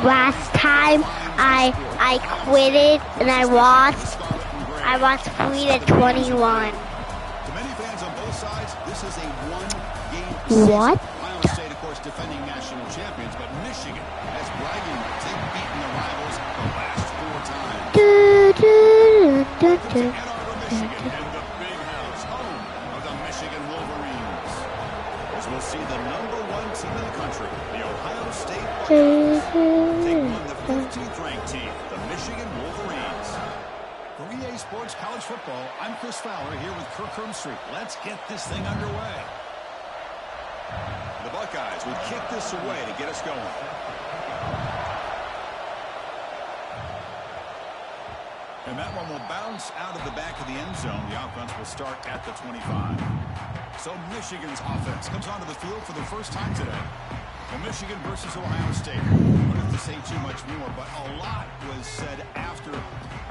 last time I quitted and I lost 3-21. To many fans on both sides, this is a one-game season. What? Ohio State, of course, defending national champions, but Michigan has bragging rights. They've beaten the rivals the last 4 times. Ann Arbor, Michigan, and the Big House, home of the Michigan Wolverines. As we'll see the #1 team in the country, the Ohio State Buckeyes, take on the 15th ranked team, the Michigan Wolverines. For EA Sports College Football, I'm Chris Fowler here with Kirk Herbstreit. Let's get this thing underway. The Buckeyes will kick this away to get us going. And that one will bounce out of the back of the end zone. The offense will start at the 25. So Michigan's offense comes onto the field for the first time today. Well, Michigan versus Ohio State. I don't have to say too much more, but a lot was said after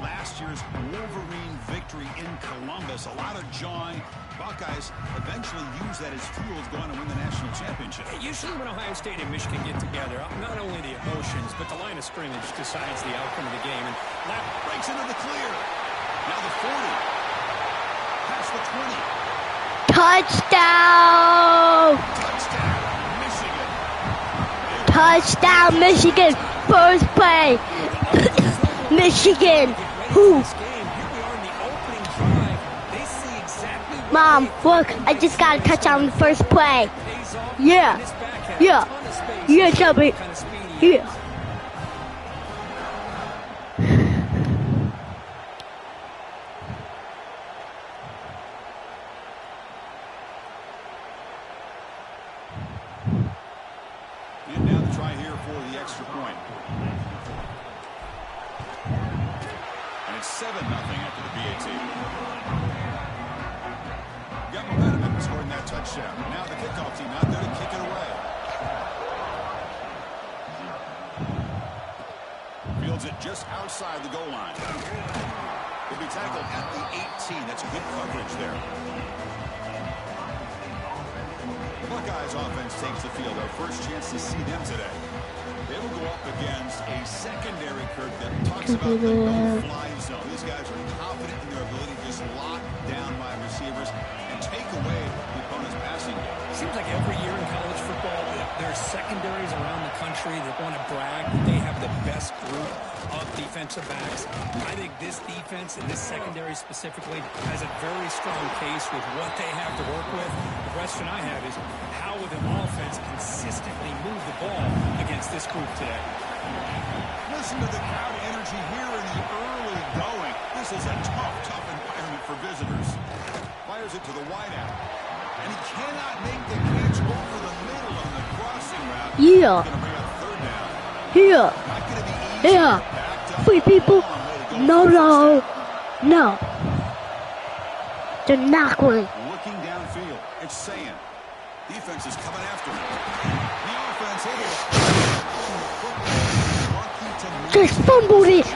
last year's Wolverine victory in Columbus. A lot of jawing. Buckeyes eventually use that as fuel to go on and win the national championship. Usually when Ohio State and Michigan get together, not only the emotions, but the line of scrimmage decides the outcome of the game. And that breaks into the clear. Now the 40. Past the 20. Touchdown! Touchdown, Michigan! First play! Michigan! Who? Mom, look, I just got a touchdown on the first play. Yeah. Yeah. Yeah, Chubby. Yeah. And now the try here for the extra point. And it's 7-0 after the PAT. Got momentum in scoring that touchdown. Now the kickoff team out there to kick it away. Fields it just outside the goal line. He'll be tackled at the 18. That's good coverage there. The Buckeyes offense takes the field. Our first chance to see them today. They will go up against a secondary, Kirk, that talks about the no-fly zone. These guys are confident in their ability to just lock down by receivers and take away the opponent's passing game. Seems like every year in college football, there's secondaries around the country that want to brag that they have the best group of defensive backs. I think this defense and this secondary specifically has a very strong case with what they have to work with. The question I have is how will the offense consistently move the ball against this group today? Listen to the crowd energy here in the early going. This is a tough environment for visitors. Fires it to the wideout. And he cannot make the catch over the middle on the crossing route. Yeah. Here. Yeah. 3 people. No. They're not going. Looking downfield. It's saying. Defense is coming after him. The offense just fumbled it.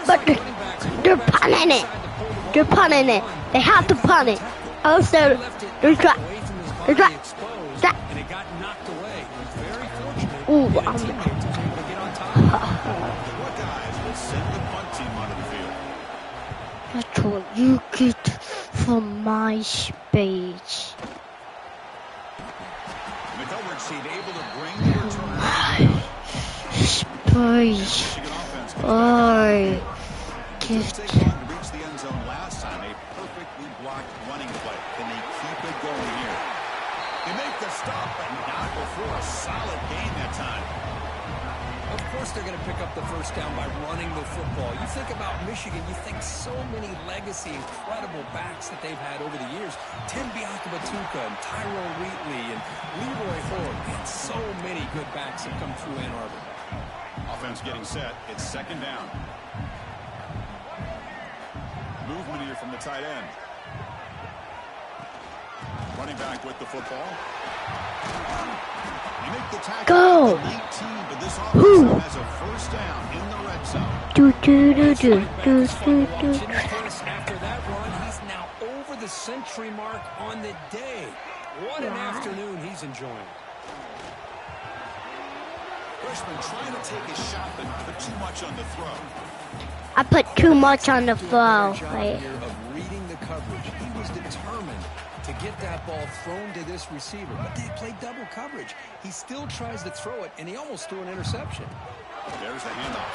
But they're punting it. They're punting it. They have to punt it. Also, they're trying. And it got knocked away. Very fortunate. Ooh, that's what you get from my speech. Space. I get. Solid gain that time. Of course they're going to pick up the first down by running the football. You think about Michigan, you think so many legacy, incredible backs that they've had over the years. Tim Biakabatuka and Tyrone Wheatley and Leroy Hoare. And so many good backs have come through Ann Arbor. Offense getting set. It's second down. Movement here from the tight end. Running back with the football. Go! 18, but this offense has a first down in the red zone. After that run, he's now over the century mark on the day. What an afternoon he's enjoying. Freshman trying to take his shot, but put too much on the throw. I put too much on the throw. Right. Of reading the coverage. He was determined to get that ball thrown to this receiver, but they played double coverage. He still tries to throw it, and he almost threw an interception. There's the handoff.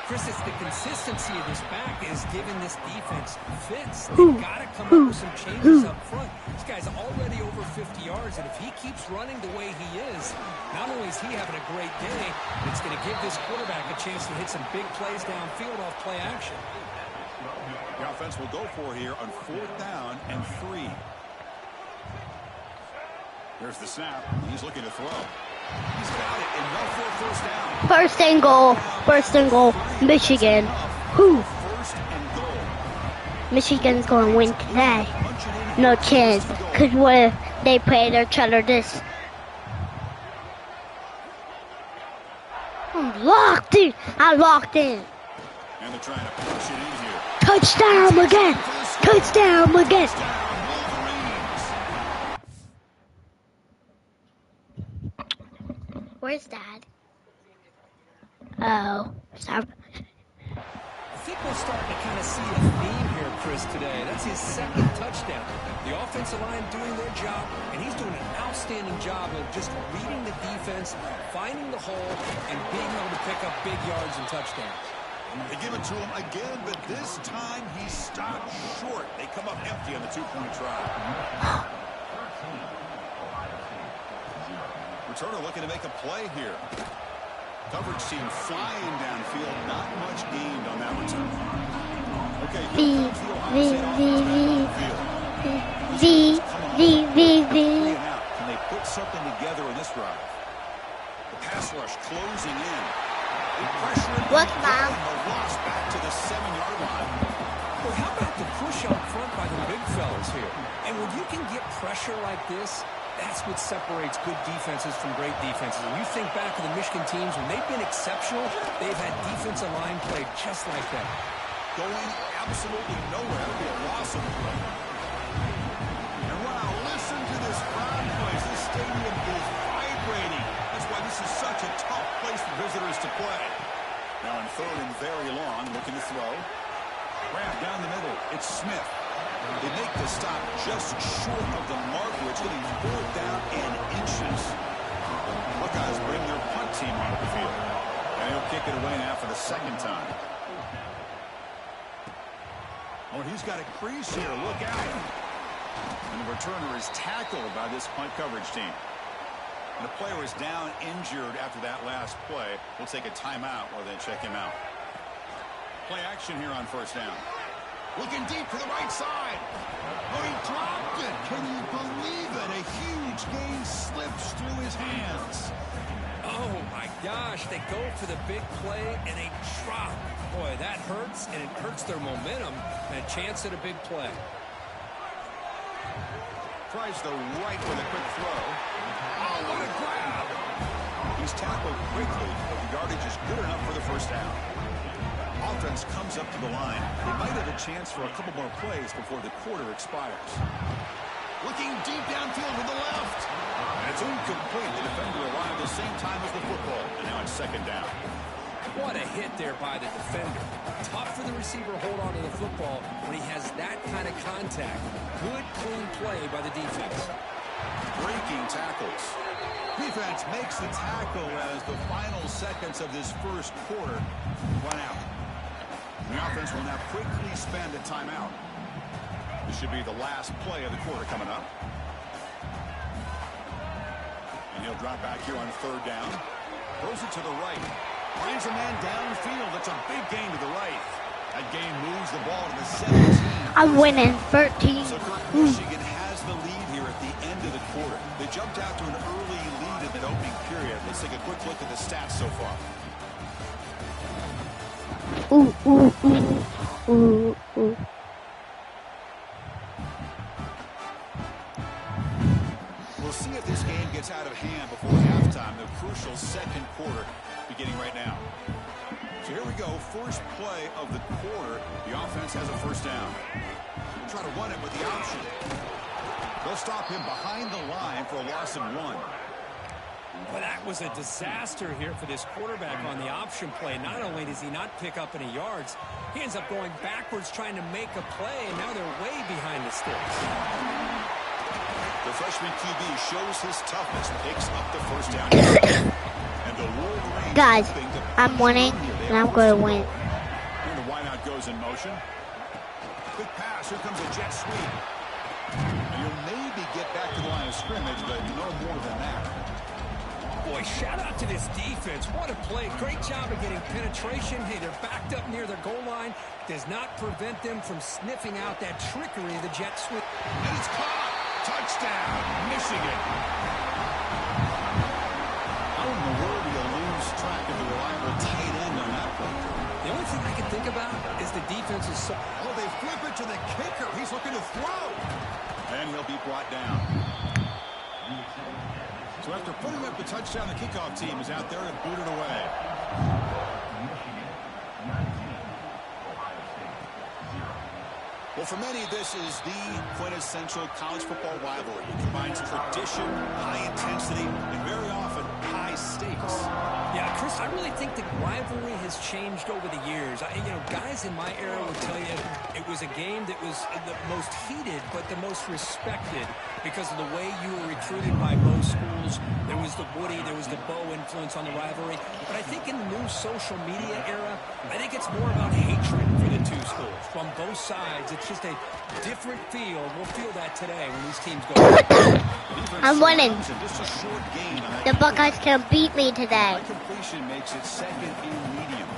Chris, it's the consistency of this back is giving this defense fits. They've got to come up with some changes up front. This guy's already over 50 yards, and if he keeps running the way he is, not only is he having a great day, but it's going to give this quarterback a chance to hit some big plays downfield off play action. The offense will go for here on 4th down and 3. There's the snap. He's looking to throw. He's got it, and no for a first down. First and goal. First and goal. Michigan. Who? First and goal. Michigan's going to win today. No chance. Because what if they play each other this? I'm locked in. I'm locked in. And they're trying to push it in here. Touchdown again. Touchdown again. Where's Dad? Oh, sorry. I think we're starting to kind of see a theme here, Chris, today. That's his second touchdown. The offensive line doing their job, and he's doing an outstanding job of just reading the defense, finding the hole, and being able to pick up big yards and touchdowns. They give it to him again, but this time he stopped short. They come up empty on the 2-point try. Returner looking to make a play here. Coverage team flying downfield. Not much gained on that return. Okay, here comes the Ohio State offense. Can they put something together in this drive? The pass rush closing in. What's Mom? The loss back to the 7-yard line. Well, how about the push up front by the big fellas here? And when you can get pressure like this, that's what separates good defenses from great defenses. And you think back to the Michigan teams, when they've been exceptional, they've had defensive line play just like that. Going absolutely nowhere. It'll be a loss of play. And wow, listen to this crowd noise. This stadium is vibrating. That's why this is such a tough place for visitors to play. Now in 3rd and very long, looking to throw. Grab down the middle. It's Smith. They make the stop just short of the mark, which getting 4th down in inches. Buckeyes bring their punt team onto the field. And he'll kick it away now for the 2nd time. Oh, he's got a crease here. Look out. And the returner is tackled by this punt coverage team. And the player is down injured after that last play. We'll take a timeout while they check him out. Play action here on 1st down. Looking deep to the right side. Oh, he dropped it. Can you believe it? A huge gain slips through his hands. Oh, my gosh. They go for the big play, and they drop. Boy, that hurts, and it hurts their momentum and a chance at a big play. Tries the right with a quick throw. Oh, what a grab. He's tackled quickly, but the yardage is good enough for the 1st down. Offense comes up to the line. They might have a chance for a couple more plays before the quarter expires. Looking deep downfield to the left. And it's incomplete. The defender arrived at the same time as the football. And now it's 2nd down. What a hit there by the defender. Tough for the receiver to hold on to the football when he has that kind of contact. Good, clean play by the defense. Breaking tackles. Defense makes the tackle as the final seconds of this 1st quarter run out. The offense will now quickly spend a timeout. This should be the last play of the quarter coming up. And he'll drop back here on 3rd down. Throws it to the right. Finds a man downfield. That's a big gain to the right. That gain moves the ball to the 17. I'm winning 13. So Michigan has the lead here at the end of the quarter. They jumped out to an early lead in that opening period. Let's take a quick look at the stats so far. Ooh, ooh, ooh, ooh, ooh. We'll see if this game gets out of hand before halftime. The crucial 2nd quarter beginning right now. So here we go. First play of the quarter. The offense has a 1st down. We'll try to run it with the option. They'll stop him behind the line for a loss of 1. Well, that was a disaster here for this quarterback on the option play. Not only does he not pick up any yards, he ends up going backwards trying to make a play, and now they're way behind the sticks. The freshman QB shows his toughness, picks up the first down. And the Wolverines, guys, I'm winning, and I'm going to win. And the wideout goes in motion. Quick pass. Here comes a jet sweep. And you'll maybe get back to the line of scrimmage, but no more than that. Boy, shout out to this defense. What a play. Great job of getting penetration. Hey, they're backed up near their goal line. Does not prevent them from sniffing out that trickery of the jet sweep. And it's caught. Touchdown, Michigan. How in the world do you lose track of the reliable tight end on that play? The only thing I can think about is the defense is so... Oh, they flip it to the kicker. He's looking to throw. And he'll be brought down. So after putting up the touchdown, the kickoff team is out there and booted away. Well, for many, this is the quintessential college football rivalry. It combines tradition, high intensity, and very often high stakes. Yeah, Chris, I really think the rivalry has changed over the years. Guys in my era would tell you it was a game that was the most heated, but the most respected because of the way you were recruited by both schools. There was the Woody, there was the Bo influence on the rivalry. But I think in the new social media era, I think it's more about hatred for the two schools from both sides. It's just a different feel. We'll feel that today when these teams go. I'm winning. The Buckeyes can beat me today. Completion makes it second in medium.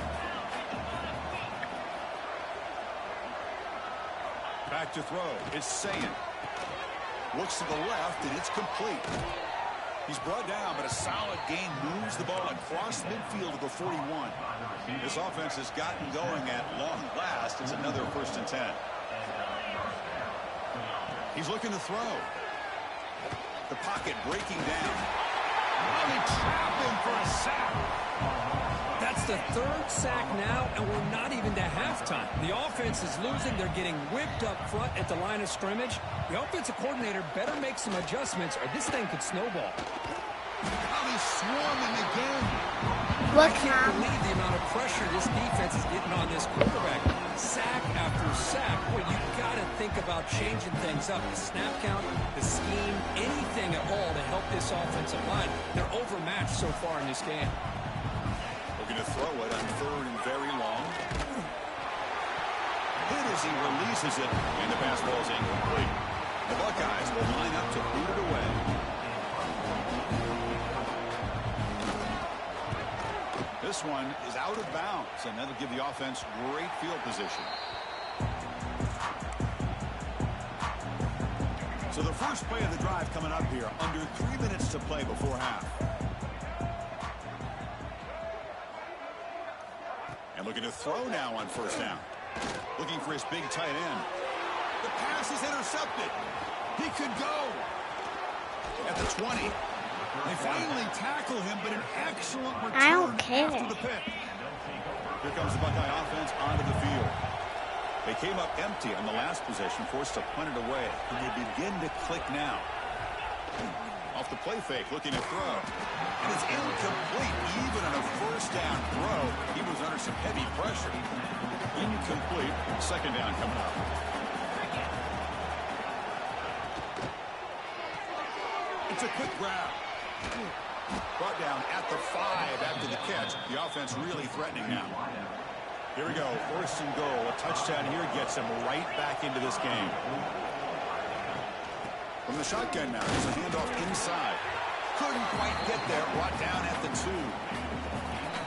Back to throw. It's Sayin. Looks to the left, and it's complete. He's brought down, but a solid gain moves the ball across midfield to the 41. This offense has gotten going at long last. It's another 1st and 10. He's looking to throw. The pocket breaking down. Oh, they trap him for a sack. That's the 3rd sack now, and we're not even to halftime. The offense is losing. They're getting whipped up front at the line of scrimmage. The offensive coordinator better make some adjustments, or this thing could snowball. Oh, he's swarming again. I can't believe the amount of pressure this defense is getting on this quarterback. Sack after sack. Well, you've got to think about changing things up. The snap count, the scheme, anything at all to help this offensive line. They're overmatched so far in this game. Looking to throw it on 3rd and very long. Hit as he releases it, and the pass ball is incomplete. The Buckeyes will line up to boot it away. This one is out of bounds, and that'll give the offense great field position. So the first play of the drive coming up here, under 3 minutes to play before half. And looking to throw now on 1st down. Looking for his big tight end. The pass is intercepted. He could go. At the 20. They finally tackle him, but an excellent return I don't care. after the pick. Here comes the Buckeye offense onto the field. They came up empty on the last possession, forced to punt it away. And they begin to click now. Off the play fake, looking to throw. And it's incomplete. Even on a 1st down throw, he was under some heavy pressure. Incomplete. 2nd down coming up. It's a quick grab. Brought down at the 5 after the catch. The offense really threatening now. Here we go. 1st and goal. A touchdown here gets him right back into this game. From the shotgun now, there's a handoff inside. Couldn't quite get there. Brought down at the 2.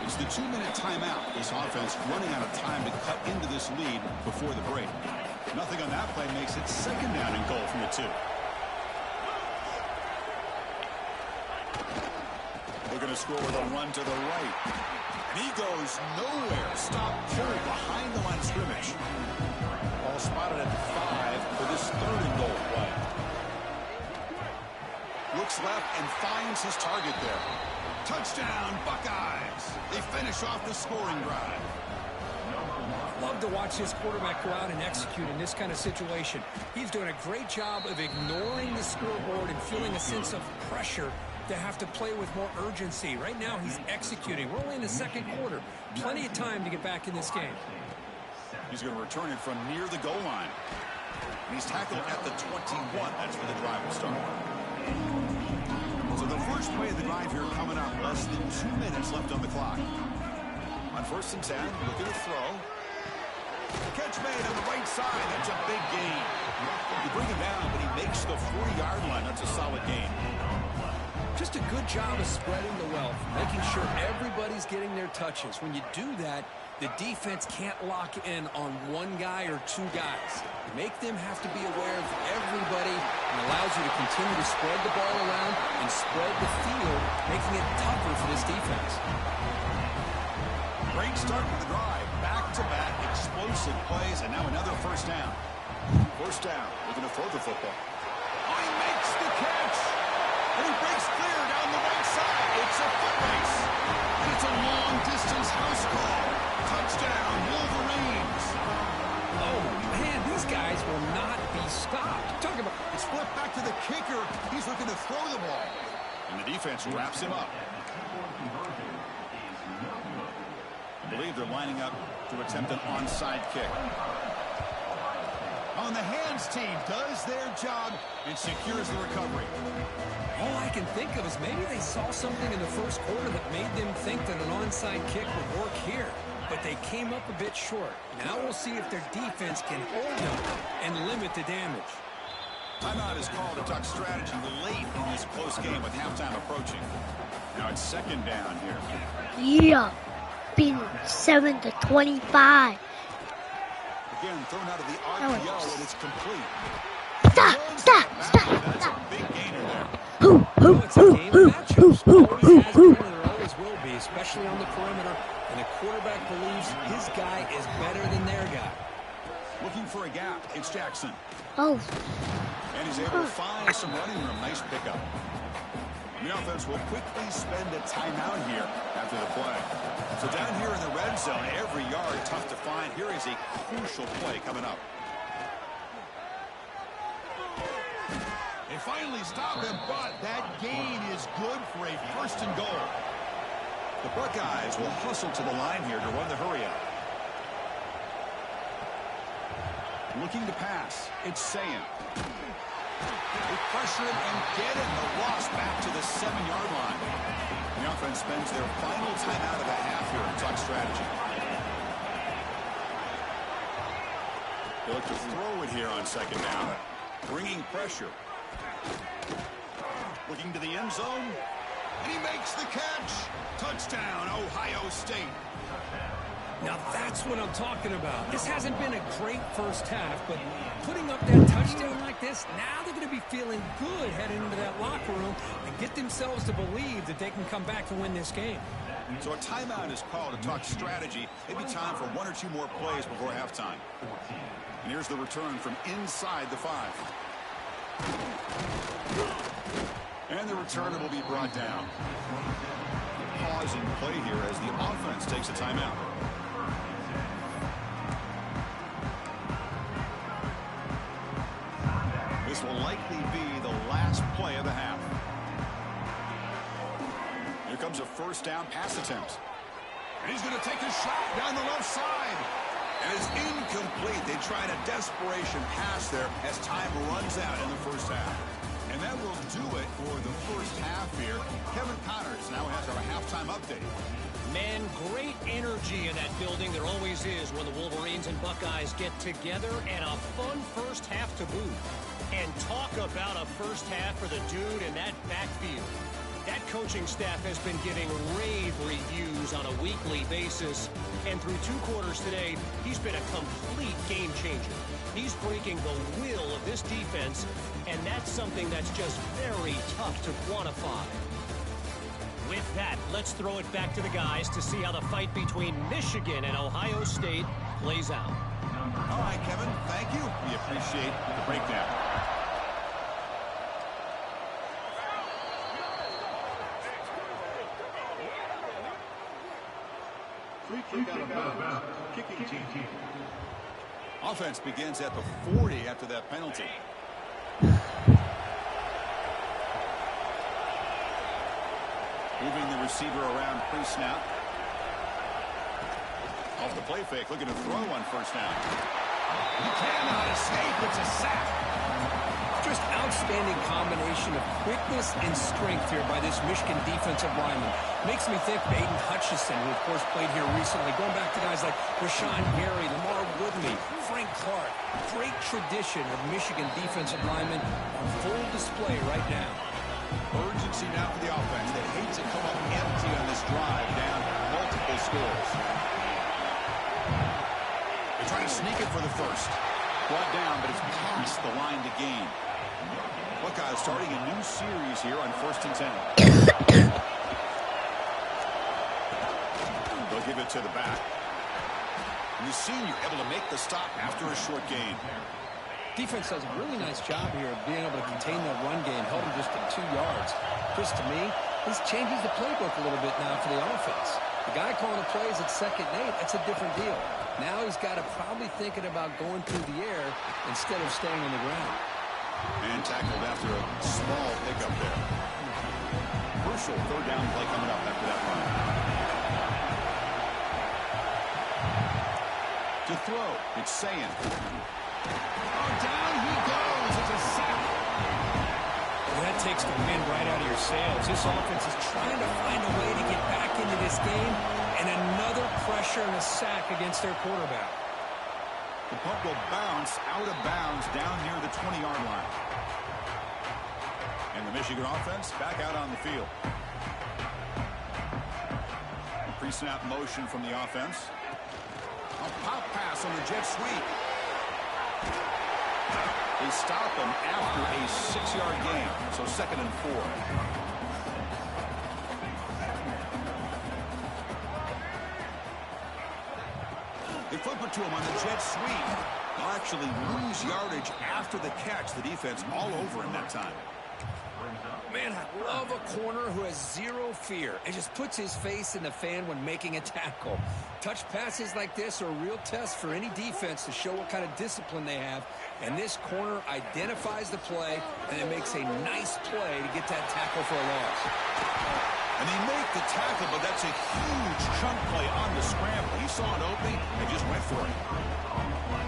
It's the 2-minute timeout. This offense running out of time to cut into this lead before the break. Nothing on that play makes it 2nd down and goal from the 2. They're going to score with a run to the right. And he goes nowhere. Stop pull behind the line of scrimmage. All spotted at the 5 for this 3rd and goal play. Looks left and finds his target there. Touchdown, Buckeyes. They finish off the scoring drive. Love to watch this quarterback go out and execute in this kind of situation. He's doing a great job of ignoring the scoreboard and feeling a sense of pressure to have to play with more urgency. Right now, he's executing. We're only in the second quarter. Plenty of time to get back in this game. He's going to return it from near the goal line. And he's tackled at the 21. That's where the drive will start. So the first play of the drive here coming up. Less than 2 minutes left on the clock. On 1st and 10, looking to throw. Catch made on the right side. That's a big gain. You bring him down, but he makes the 40-yard line. That's a solid gain. Just a good job of spreading the wealth, making sure everybody's getting their touches. When you do that, the defense can't lock in on one guy or two guys. You make them have to be aware of everybody and allows you to continue to spread the ball around and spread the field, making it tougher for this defense. Great start to the drive. Back-to-back explosive plays, and now another first down. First down, looking to throw the football. Oh, he makes the catch! And he breaks clear down the right side. It's a foot race. And it's a long-distance house call. Touchdown, Wolverines. Oh, man, these guys will not be stopped. Talk about... It's flipped back to the kicker. He's looking to throw the ball. And the defense wraps him up. I believe they're lining up to attempt an onside kick. On the hands team does their job and secures the recovery. All I can think of is maybe they saw something in the first quarter that made them think that an onside kick would work here. But they came up a bit short. Now we'll see if their defense can hold them and limit the damage. Timeout is called to talk strategy late in this close game with halftime approaching. Now it's 2nd down here. Yeah. Been 7-25. Again, thrown out of the RPO, and it's complete. Stop. That's a big gainer there. It's a game of matchups. Always has been, and there always will be, especially on the perimeter. And the quarterback believes his guy is better than their guy. Looking for a gap. It's Jackson. Oh. And he's able to find some running room. Nice pickup. The offense will quickly spend a timeout here after the play. So down here in the red zone, every yard tough to find. Here is a crucial play coming up. They finally stop him, but that gain is good for a 1st and goal. The Buckeyes will hustle to the line here to run the hurry up. Looking to pass. It's Sayan. They pressure it and get it. The loss back to the 7-yard line. The offense spends their final timeout of the half here and talk strategy. They look to throw it here on 2nd down. Bringing pressure. Looking to the end zone. And he makes the catch. Touchdown, Ohio State. Now that's what I'm talking about. This hasn't been a great first half, but putting up that touchdown like this, now they're going to be feeling good heading into that locker room and get themselves to believe that they can come back and win this game. So a timeout is called to talk strategy. Maybe time for 1 or 2 more plays before halftime. And here's the return from inside the 5. And the return will be brought down. Pause in play here as the offense takes a timeout. This will likely be the last play of the half. Here comes a 1st down pass attempt. And he's going to take a shot down the left side. And it's incomplete. They tried a desperation pass there as time runs out in the first half. And that will do it for the first half here. Kevin Connors now has our halftime update. Man, great energy in that building. There always is when the Wolverines and Buckeyes get together, and a fun first half to boot. And talk about a first half for the dude in that backfield. That coaching staff has been giving rave reviews on a weekly basis. And through 2 quarters today, he's been a complete game changer. He's breaking the will of this defense, and that's something that's just very tough to quantify. With that, let's throw it back to the guys to see how the fight between Michigan and Ohio State plays out. All right, Kevin, thank you. We appreciate the breakdown. Kicking team. Offense begins at the 40 after that penalty. Moving the receiver around pre-snap. Off the play fake, looking to throw on first down. He cannot escape. It's a sack. Just outstanding combination of quickness and strength here by this Michigan defensive lineman. Makes me think of Aiden Hutchinson, who, of course, played here recently. Going back to guys like Rashawn Gary, Lamar Woodley, Frank Clark. Great tradition of Michigan defensive linemen on full display right now. Urgency now for the offense that hates to come up empty on this drive, down multiple scores. They're trying to sneak it for the first. Brought down, but it's past the line to gain. Buckeyes starting a new series here on 1st and 10. They'll give it to the back. And the senior able to make the stop after a short gain. Defense does a really nice job here of being able to contain that run game, held them just at 2 yards. Chris, to me, this changes the playbook a little bit now for the offense. The guy calling the plays at 2nd and 8, that's a different deal. Now he's got to probably thinking about going through the air instead of staying on the ground. And tackled after a small pickup there. Crucial 3rd down play coming up after that run. To throw, it's Sayin. Oh, down he goes. It's a sack. Well, that takes the wind right out of your sails. This offense is trying to find a way to get back into this game, and another pressure and a sack against their quarterback. The puck will bounce out of bounds down near the 20-yard line. And the Michigan offense back out on the field. Pre-snap motion from the offense. A pop pass on the jet sweep. They stop him after a 6-yard gain, so 2nd and 4. They flip it to him on the jet sweep. They'll actually lose yardage after the catch. The defense all over him that time. Man, I love a corner who has zero fear and just puts his face in the fan when making a tackle. Touch passes like this are a real test for any defense to show what kind of discipline they have. And this corner identifies the play and it makes a nice play to get that tackle for a loss. And they make the tackle, but that's a huge chunk play on the scramble. He saw an opening and just went for it.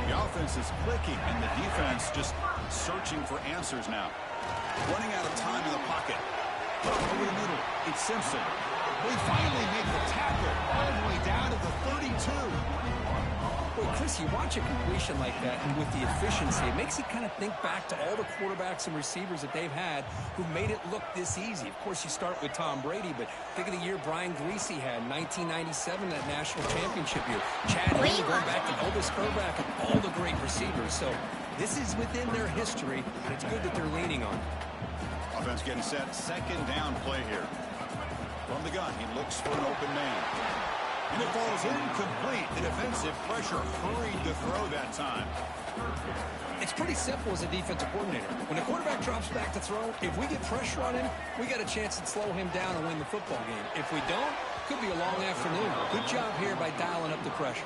The offense is clicking, and the defense just searching for answers now. Running out of time in the pocket. Over the middle, it's Simpson. They finally make the tackle all the way down to the 32. Well, Chris, you watch a completion like that, and with the efficiency, it makes you kind of think back to all the quarterbacks and receivers that they've had who made it look this easy. Of course, you start with Tom Brady, but think of the year Brian Griese had in 1997, that national championship year. Chad Henne, going back to Elvis Grbac, and all the great receivers. So this is within their history, and it's good that they're leaning on it. Offense getting set. 2nd down play here. From the gun, he looks for an open man. And it falls incomplete. The defensive pressure hurried to throw that time. It's pretty simple as a defensive coordinator. When the quarterback drops back to throw, if we get pressure on him, we got a chance to slow him down and win the football game. If we don't, could be a long afternoon. Good job here by dialing up the pressure.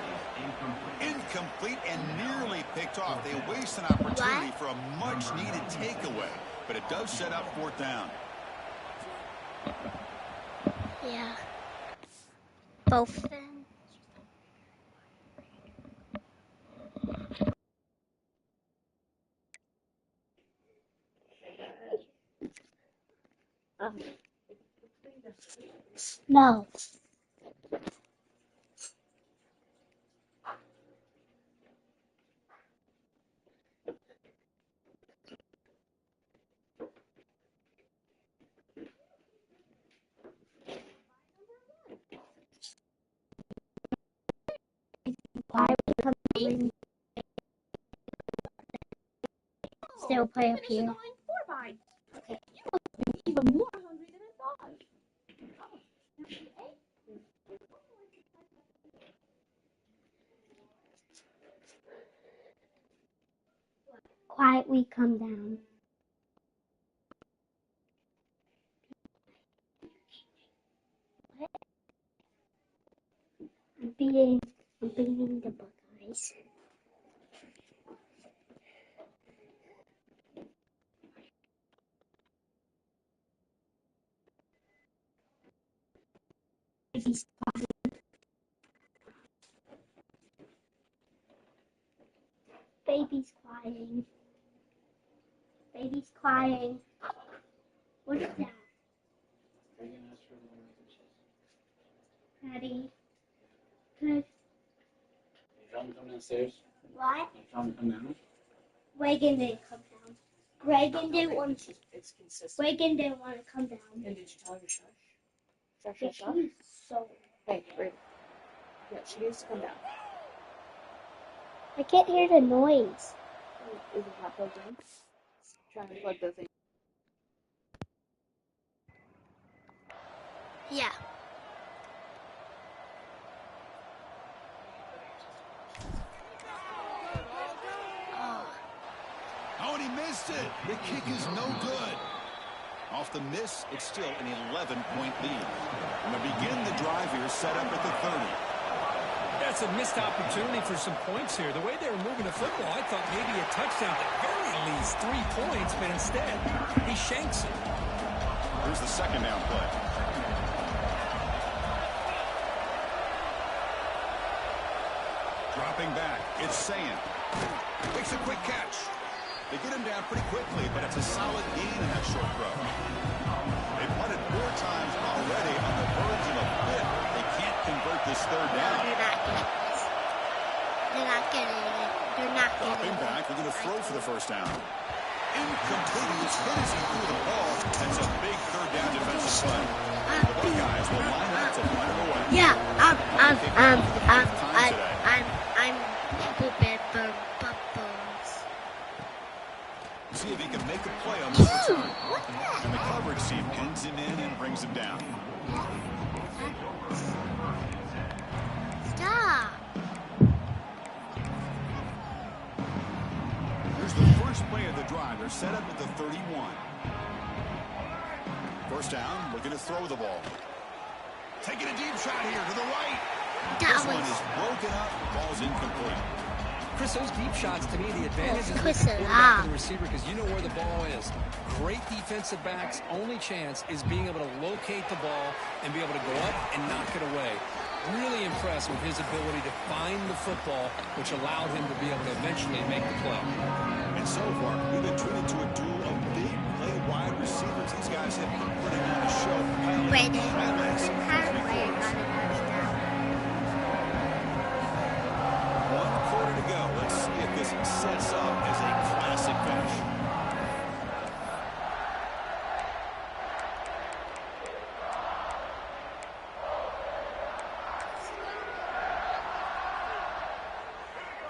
Incomplete and nearly picked off. They waste an opportunity for a much-needed takeaway. But it does set up 4th down. Yeah. Both of them. No. Why would you still play up here? Okay. Even more hungry than I thought. Quietly come down. I'm beating the Buckeyes. Baby's crying. Baby's crying. What is that? Daddy. Good. Come downstairs. What? Come down. Reagan didn't come down. Reagan didn't want to. It's consistent. Reagan didn't want to come down. And did you tell her to shush? Shush, Yeah, shush, shush. she's so. Hey, Reagan. Yeah, she needs to come down. I can't hear the noise. Is it not plugged in? Trying to plug the thing. Yeah. Oh, and he missed it. The kick is no good. Off the miss, it's still an 11-point lead. And they begin the drive here, set up at the 30. That's a missed opportunity for some points here. The way they were moving the football, I thought maybe a touchdown, at very least 3 points, but instead, he shanks it. Here's the second down play. Dropping back, it's Sayan. Makes a quick catch. They get him down pretty quickly, but it's a solid gain in that short throw. They've punted 4 times already on the verge of a fifth. They can't convert this third down. They're not getting it. They're not getting Dropping it. back, they're going to throw for the first down. Incomplete. He's hit as he threw the ball. That's a big third down defensive play. The Buckeyes will line up to punt it away. Yeah, I'm stupid for bubbles. See if he can make a play on this return. And the coverage team pins him in and brings him down. Stop. Here's the first play of the drive. They're set up at the 31. First down, looking to throw the ball. Taking a deep shot here to the right. This one is broken up. Ball's incomplete. Chris, those deep shots, to me, the advantage is with Chris, the quarterback and the receiver because you know where the ball is. Great defensive backs' only chance is being able to locate the ball and be able to go up and knock it away. Really impressed with his ability to find the football, which allowed him to be able to eventually make the play. And so far, we've been treated to a duel of big play wide receivers. These guys have been putting on a show. Brandon, Highlights in how 3 do I quarters. got a touchdown? 1 quarter to go. Let's see if this sets up as a classic finish.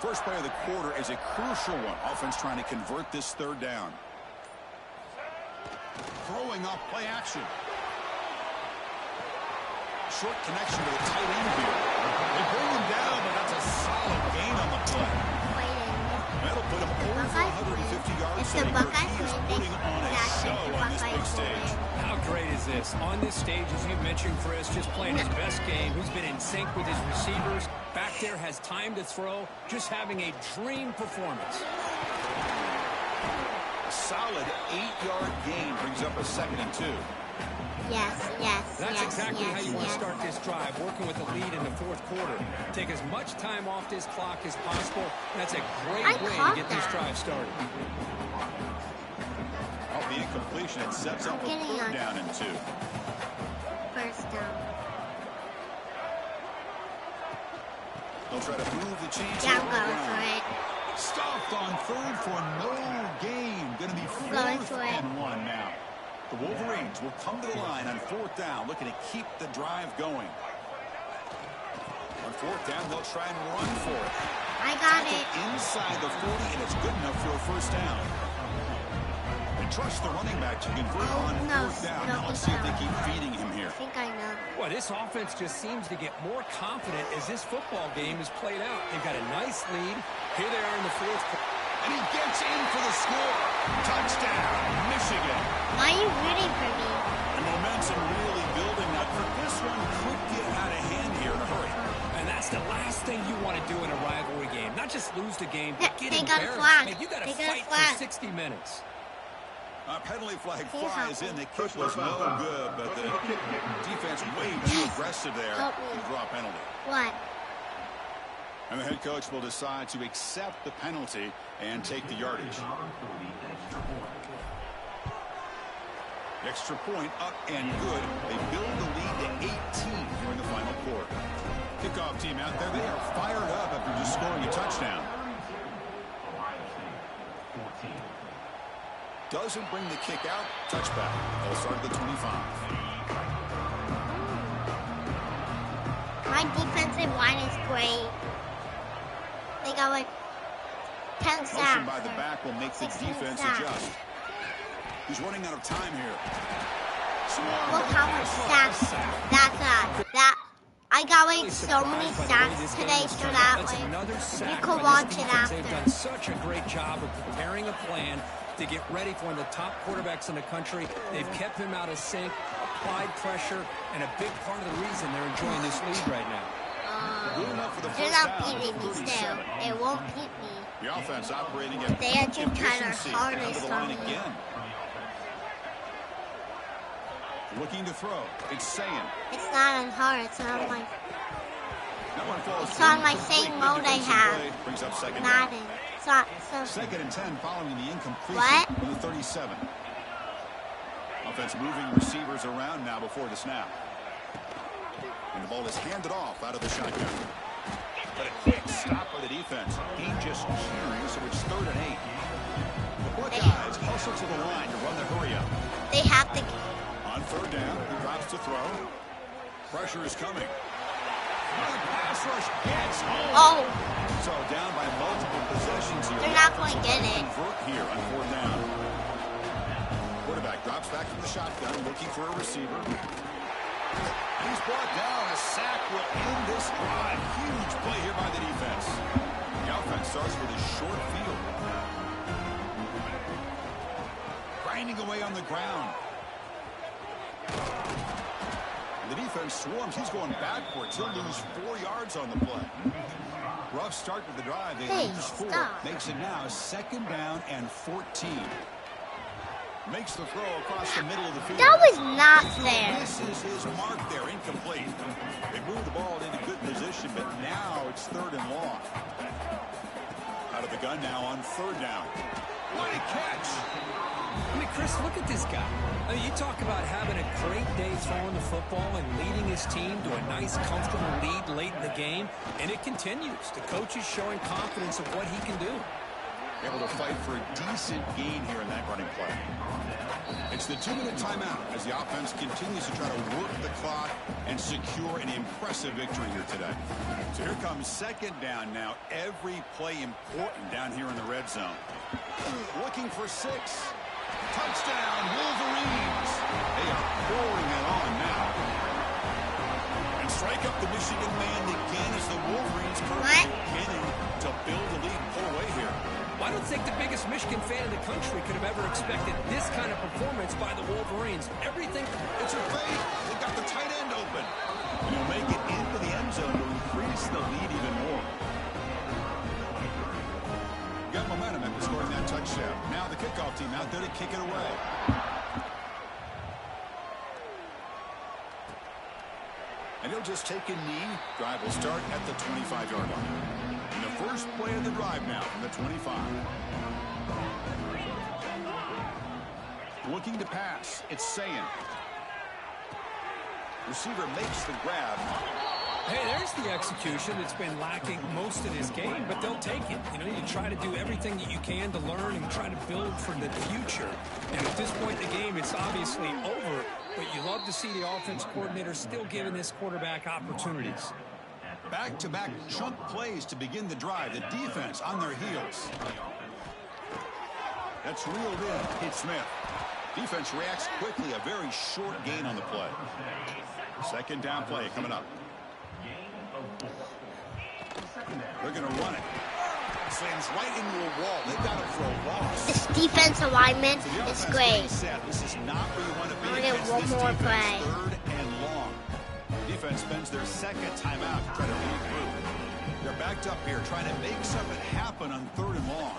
First play of the quarter is a crucial one. Offense trying to convert this third down. Throwing off play action. Short connection to the tight end here. They bring him down, but that's a solid gain on the play. That'll put him over 150 yards. It's the setting Buckeyes He is win. putting on a show on this big stage. How great is this? On this stage, as you mentioned, Chris, just playing his best game. He's been in sync with his receivers. Back there, has time to throw. Just having a dream performance. A solid 8-yard gain brings up a 2nd and 2. Yes, yes, That's yes, exactly yes, how you want to yes. start this drive, working with a lead in the 4th quarter. Take as much time off this clock as possible. That's a great I way to caught get this that. drive started. Off the incompletion, it sets up a Getting 3rd a- down and 2. First down. They'll try to move the chains. Yeah, I'm along the going for ground. it. Stopped on 3rd for no gain. Going to be I'm going 4th for it. and 1 now. The Wolverines will come to the line on 4th down, looking to keep the drive going. On 4th down, they'll try and run for it. I got Tackle it. inside the 40, and it's good enough for a first down. They trust the running back to convert Oh, on no, 4th down. no, Now let's see if they no. keep feeding him here. I think I know. Well, this offense just seems to get more confident as this football game is played out. They've got a nice lead. Here they are in the 4th quarter. And he gets in for the score. Touchdown, Michigan. Why are you rooting for me? The momentum really building up, but this one could get out of hand here in a hurry. And that's the last thing you want to do in a rivalry game. Not just lose the game, but get They got a embarrassed. flag. Man, you got to They got a fight flag. for 60 minutes. A penalty flag flies in. The kick was no good, but the defense way too aggressive there to draw a penalty. What? And the head coach will decide to accept the penalty and take the yardage. Extra point up and good. They build the lead to 18 here in the final quarter. Kickoff team out there. They are fired up after just scoring a touchdown. Doesn't bring the kick out. Touchback. They'll start at the 25. My defensive line is great. They got like 10 sacks. Motion by the back will make the defense adjust. He's running out of time here. Look how much sacks that I got like so many sacks today, so that way you could watch it after. They've done such a great job of preparing a plan to get ready for one of the top quarterbacks in the country. They've kept him out of sync, applied pressure, and a big part of the reason they're enjoying this lead right now. They're not beating me still. They won't beat me. The offense operating at They are just kind of efficiency. hardest Under the line on me. again. Looking to throw. It's saying. It's not on hard. It's on my That one falls It's on my incomplete. same Good mode I defensive have. play. Brings up second down. Madden. So Second and 10 following the incompletion What? from the 37. Offense moving receivers around now before the snap. And the ball is handed off out of the shotgun. But a quick stop by the defense. Gain just 2, so it's 3rd and 8. The Buckeyes hustle to the line to run the hurry up. they have to. On 3rd down, he drops to throw. Pressure is coming. The pass rush gets home. Oh, So down by multiple possessions here. they're not going to get it. Convert here on 4th down. Quarterback drops back from the shotgun, looking for a receiver. He's brought down. A sack will end this drive. Huge play here by the defense. The offense starts with a short field. Grinding away on the ground. The defense swarms. He's going backwards. He'll lose 4 yards on the play. Rough start to the drive. They Hey, lead the score. stop. Makes it now 2nd down and 14. Makes the throw across the middle of the field. That was not fair. This is his mark there. Incomplete. They moved the ball into good position, but now it's 3rd and long. Out of the gun now on 3rd down. What a catch. I mean, Chris, look at this guy. I mean, you talk about having a great day throwing the football and leading his team to a nice, comfortable lead late in the game, and it continues. The coach is showing confidence of what he can do. Able to fight for a decent gain here in that running play. It's the 2-minute timeout as the offense continues to try to work the clock and secure an impressive victory here today. So here comes 2nd down now. Every play important down here in the red zone. Looking for 6. Touchdown, Wolverines. They are pouring it on now. And strike up the Michigan man again as the Wolverines currently beginning to build a lead and pull away here. Well, I don't think the biggest Michigan fan in the country could have ever expected this kind of performance by the Wolverines. Everything. It's a fake. They got the tight end open. And he'll make it into the end zone to increase the lead even more. Got momentum after scoring that touchdown. Now the kickoff team out there to kick it away. And he'll just take a knee. Drive will start at the 25-yard line. And the first play of the drive now from the 25. Looking to pass. It's Sayin. Receiver makes the grab. Hey, there's the execution that's been lacking most of this game, but they'll take it. You know, you try to do everything that you can to learn and try to build for the future. And at this point in the game, it's obviously over, but you love to see the offense coordinator still giving this quarterback opportunities. Back-to-back chunk plays to begin the drive. The defense on their heels. That's reeled in. It's Smith. Defense reacts quickly. A very short gain on the play. 2nd down play coming up. They're going to run it. Slams right into a wall. They've got him for a loss. This defensive alignment So the is offense great. getting set. This is not where you want to be. I'm gonna get against one this more defense. play. 3rd and long. Defense spends their 2nd timeout to try to regroup. They're backed up here trying to make something happen on 3rd and long.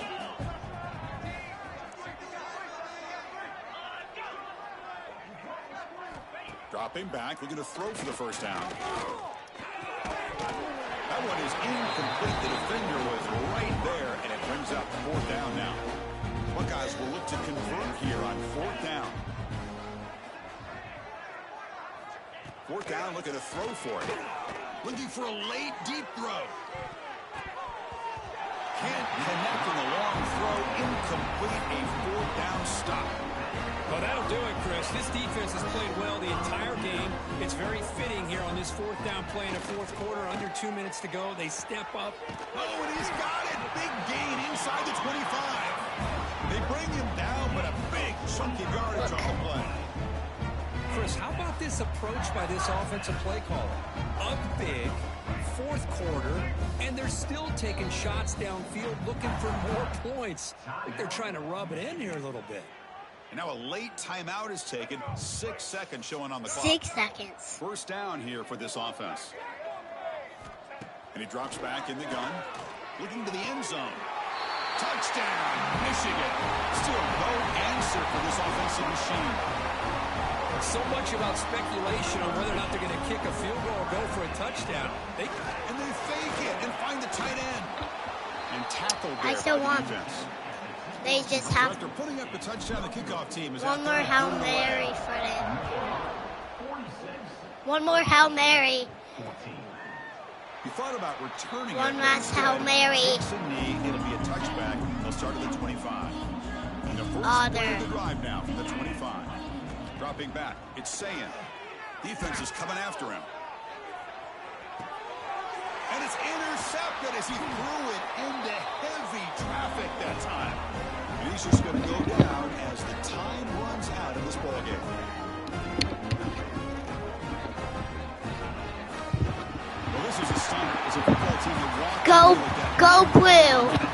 Dropping back, looking to throw for the first down. That one is incomplete. The defender was right there, and it brings up fourth down now. Buckeyes will look to convert here on fourth down. Fourth down, looking to throw for it. Looking for a late, deep throw. Can't connect on the long throw. Incomplete, a fourth down stop. Well, that'll do it, Chris. This defense has played well the entire game. It's very fitting here on this fourth down play in the fourth quarter. Under 2 minutes to go. They step up. Oh, and he's got it. Big gain inside the 25. They bring him down, but a big chunky yardage on the play. Chris, how about this approach by this offensive play caller? Up big, fourth quarter, and they're still taking shots downfield looking for more points. I think they're trying to rub it in here a little bit. And now a late timeout is taken. 6 seconds showing on the clock. 6 seconds. First down here for this offense. And he drops back in the gun. Looking to the end zone. Touchdown, Michigan. Still no answer for this offensive machine. So much about speculation on whether or not they're going to kick a field goal or go for a touchdown. And they fake it and find the tight end. And tackled there I still by the want. defense. They just have After putting up the touchdown, the kickoff team is one more Hail Mary for them. One more Hail Mary. You thought about returning One it, last but Hail instead, Mary. takes a knee, it'll be a touchback. They'll start at the 25. And the first Oh, play there. of the drive now from the 25. Dropping back, it's Sayin. Defense is coming after him. And it's intercepted as he threw it into heavy traffic that time. And he's just going to go down as the time runs out of this ballgame. Well, this is a stunner as a football team that walked Go, away with that go blue.